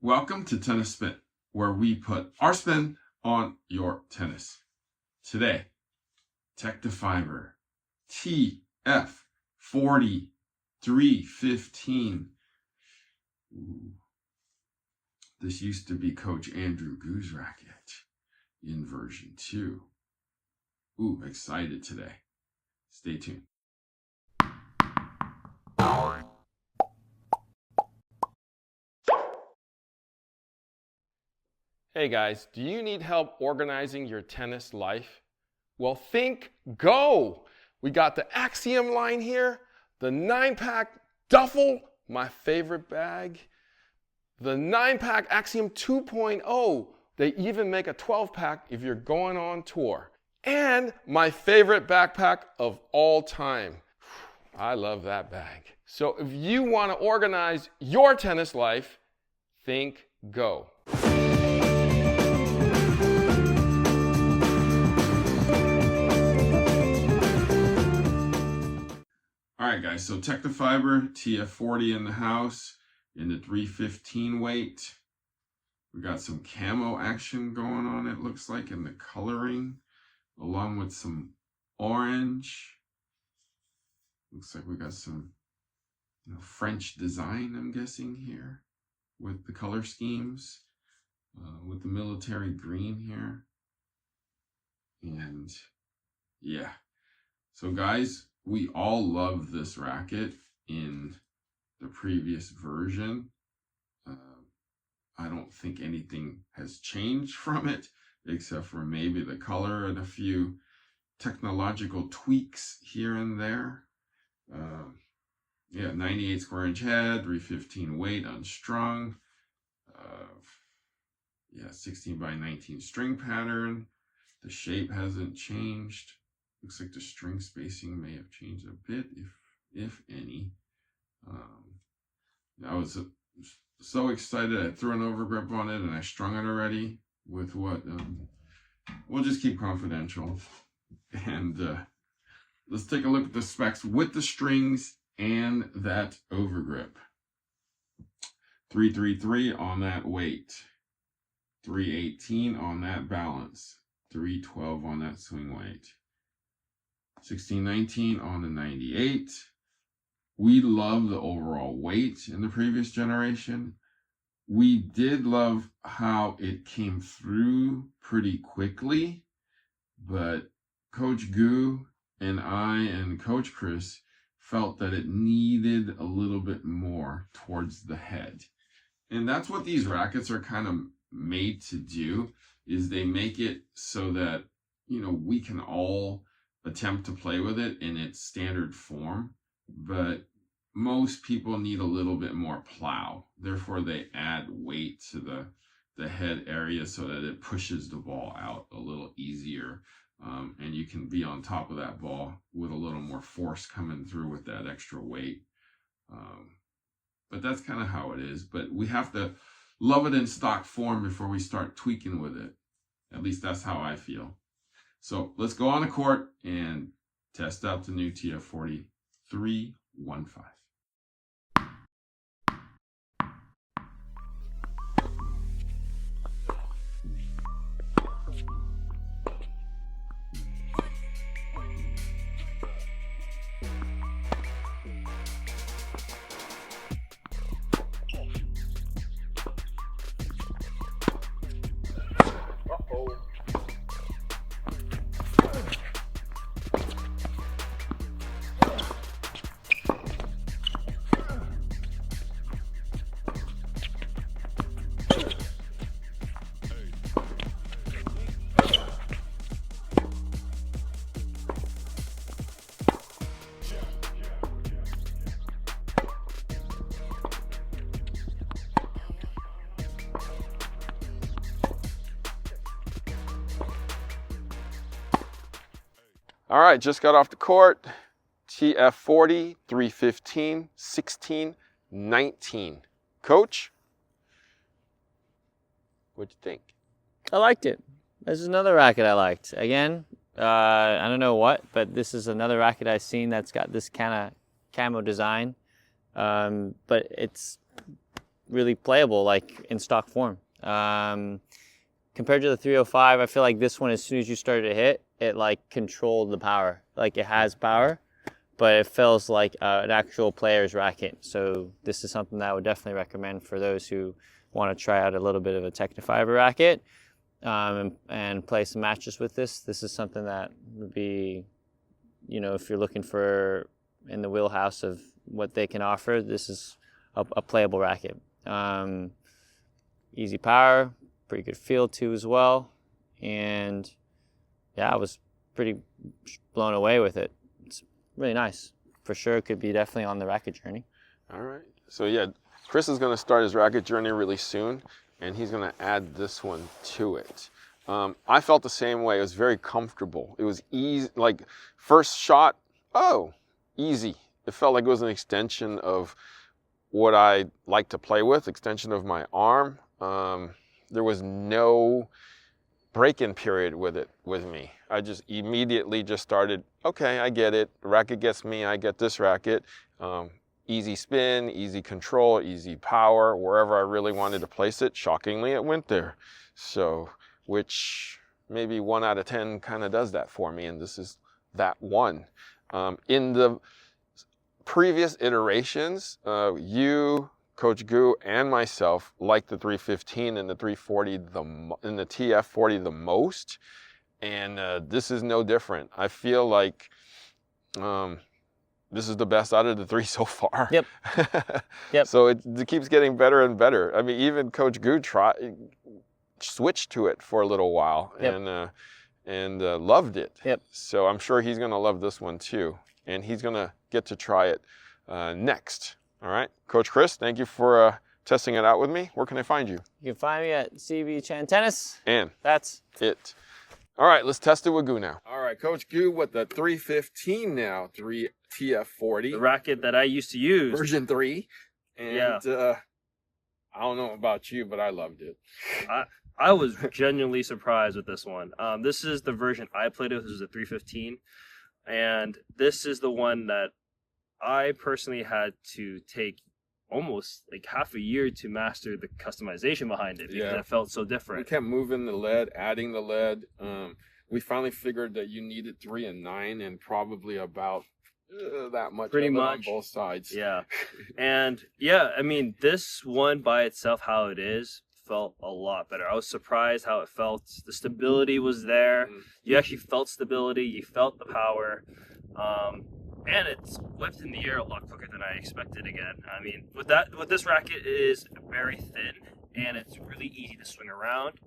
Welcome to Tennis Spin, where we put our spin on your tennis. Today, Tecnifibre TF 4315. This used to be Coach Andrew Goo's racket in version 2. Excited today. Stay tuned. Hey guys, do you need help organizing your tennis life? Well, think Go! We got the Axiom line here, the 9-pack duffel, my favorite bag, the 9-pack Axiom 2.0. They even make a 12-pack if you're going on tour. And my favorite backpack of all time. I love that bag. So if you want to organize your tennis life, think Go. All right, guys, so Tecnifibre TF40 in the house in the 315 weight. We got some camo action going on, it looks like, in the coloring, along with some orange. Looks like we got some French design, I'm guessing, here with the color schemes, with the military green here. And yeah, so guys, we all love this racket in the previous version. I don't think anything has changed from it, except for maybe the color and a few technological tweaks here and there. 98 square inch head, 315 weight, unstrung. 16 by 19 string pattern. The shape hasn't changed. Looks like the string spacing may have changed a bit, if any. I was so excited I threw an overgrip on it and I strung it already with what we'll just keep confidential. And let's take a look at the specs with the strings and that overgrip. 333 on that weight, 318 on that balance, 312 on that swing weight, 1619 on the 98. We love the overall weight in the previous generation. We did love how it came through pretty quickly, but Coach Goo and I and Coach Chris felt that it needed a little bit more towards the head. And that's what these rackets are kind of made to do, is they make it so that, we can all attempt to play with it in its standard form, but most people need a little bit more plow. Therefore, they add weight to the head area so that it pushes the ball out a little easier. And you can be on top of that ball with a little more force coming through with that extra weight. But that's kind of how it is. But we have to love it in stock form before we start tweaking with it. At least that's how I feel. So let's go on the court and test out the new TF40 315. All right, just got off the court. TF40, 315, 16, 19. Coach, what'd you think? I liked it. This is another racket I liked. Again, I don't know what, but this is another racket I've seen that's got this kind of camo design. But it's really playable, like in stock form. Compared to the 305, I feel like this one, as soon as you started to hit, it like controlled the power. Like it has power, but it feels like an actual player's racket. So this is something that I would definitely recommend for those who want to try out a little bit of a Tecnifibre racket and play some matches with this. This is something that would be, you know, if you're looking for in the wheelhouse of what they can offer, this is a playable racket. Easy power, pretty good feel too as well. And yeah, I was pretty blown away with it. It's really nice. For sure, it could be definitely on the racket journey. All right. So yeah, Chris is going to start his racket journey really soon, and he's going to add this one to it. I felt the same way. It was very comfortable. It was easy, like first shot, oh, easy. It felt like it was an extension of what I like to play with, extension of my arm. There was no break-in period with me. I just immediately just started, okay, I get it. The racket gets me, I get this racket. Easy spin, easy control, easy power. Wherever I really wanted to place it, shockingly, it went there. So, which maybe 1 out of 10 kind of does that for me, and this is that one. In the previous iterations, you, Coach Gu, and myself liked the 315 and the 340 and the TF40 the most, and this is no different. I feel like this is the best out of the 3 so far. Yep. Yep. So it keeps getting better and better. I mean, even Coach Gu switched to it for a little while. Yep. and loved it. Yep. So I'm sure he's going to love this one too, and he's going to get to try it next. All right, Coach Chris, thank you for testing it out with me. Where can I find you? You can find me at CB Chan Tennis. And that's it. All right, let's test it with Gu now. All right, Coach Gu with the 315 now, 3 TF40. The racket that I used to use. Version 3. And yeah. I don't know about you, but I loved it. I was genuinely surprised with this one. This is the version I played with. This is a 315. And this is the one that I personally had to take almost like half a year to master the customization behind it because it felt so different. We kept moving the lead, adding the lead. We finally figured that you needed 3 and 9 and probably about that much. Pretty much on both sides. Yeah. And yeah, I mean, this one by itself, how it is, felt a lot better. I was surprised how it felt. The stability was there. Mm-hmm. You actually felt stability. You felt the power. And it's whipped in the air a lot quicker than I expected again. I mean, with this racket, it is very thin and it's really easy to swing around.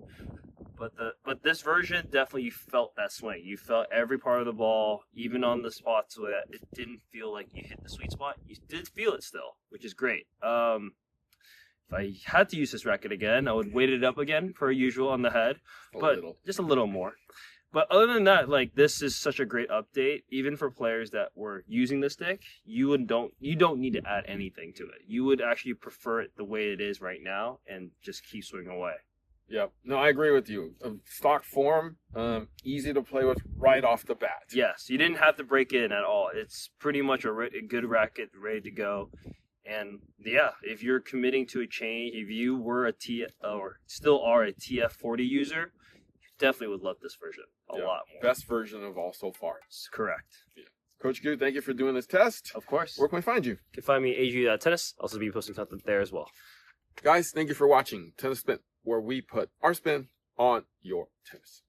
But this version, definitely you felt that swing. You felt every part of the ball, even on the spots where it didn't feel like you hit the sweet spot. You did feel it still, which is great. If I had to use this racket again, I would weight it up again per usual on the head, just a little more. But other than that, like, this is such a great update, even for players that were using the stick. You don't need to add anything to it. You would actually prefer it the way it is right now and just keep swinging away. Yep. No, I agree with you. Stock form, easy to play with right off the bat. Yes, you didn't have to break in at all. It's pretty much a good racket, ready to go. And yeah, if you're committing to a change, if you were or still are a TF40 user, definitely would love this version a lot more. Best version of all so far. Correct. Yeah. Coach Gu, thank you for doing this test. Of course. Where can we find you? You can find me at AG.tennis. Also be posting content there as well. Guys, thank you for watching Tennis Spin, where we put our spin on your tennis.